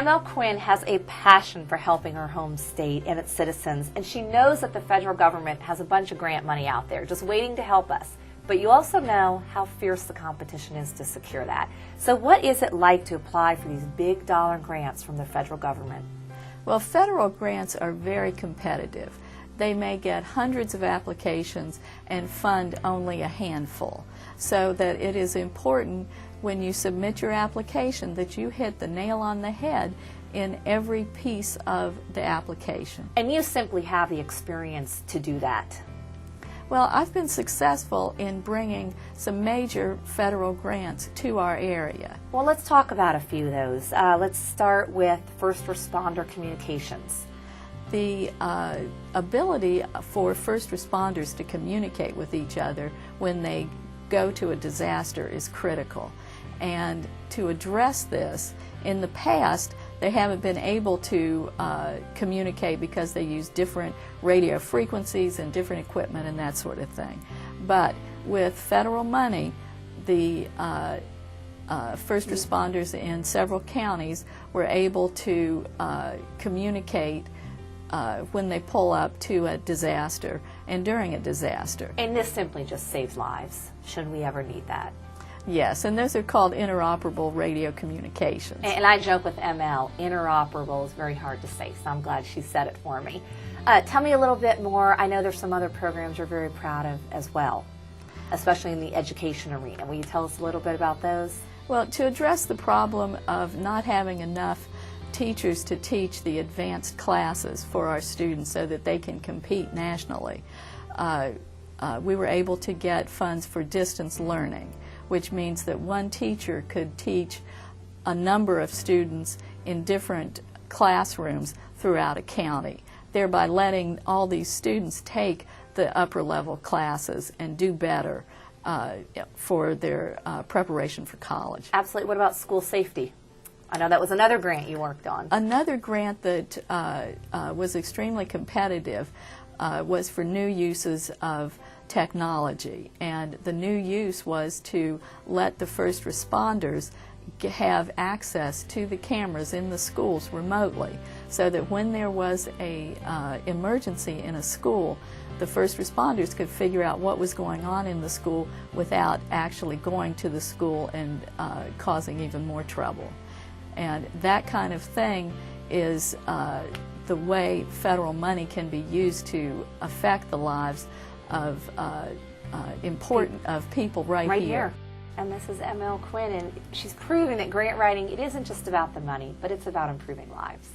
ML Quinn has a passion for helping her home state and its citizens, and she knows that the federal government has a bunch of grant money out there just waiting to help us. But you also know how fierce the competition is to secure that. So what is it like to apply for these big dollar grants from the federal government? Well, federal grants are very competitive. They may get hundreds of applications and fund only a handful. So that it is important when you submit your application that you hit the nail on the head in every piece of the application. And you simply have the experience to do that. Well, I've been successful in bringing some major federal grants to our area. Well, let's talk about a few of those. Let's start with first responder communications. The ability for first responders to communicate with each other when they go to a disaster is critical. And to address this, in the past, they haven't been able to communicate because they use different radio frequencies and different equipment and that sort of thing. But with federal money, the first responders in several counties were able to communicate when they pull up to a disaster and during a disaster. And this simply just saves lives, should we ever need that. Yes, and those are called interoperable radio communications. And I joke with ML, interoperable is very hard to say, so I'm glad she said it for me. Tell me a little bit more. I know there's some other programs you're very proud of as well, especially in the education arena. Will you tell us a little bit about those? Well, to address the problem of not having enough teachers to teach the advanced classes for our students so that they can compete nationally, we were able to get funds for distance learning, which means that one teacher could teach a number of students in different classrooms throughout a county, thereby letting all these students take the upper level classes and do better for their preparation for college. Absolutely. What about school safety? I know that was another grant you worked on. Another grant that was extremely competitive was for new uses of technology, and the new use was to let the first responders have access to the cameras in the schools remotely, so that when there was a emergency in a school, the first responders could figure out what was going on in the school without actually going to the school and causing even more trouble. And that kind of thing is the way federal money can be used to affect the lives of people right here. And this is ML Quinn, and she's proving that grant writing, it isn't just about the money, but it's about improving lives.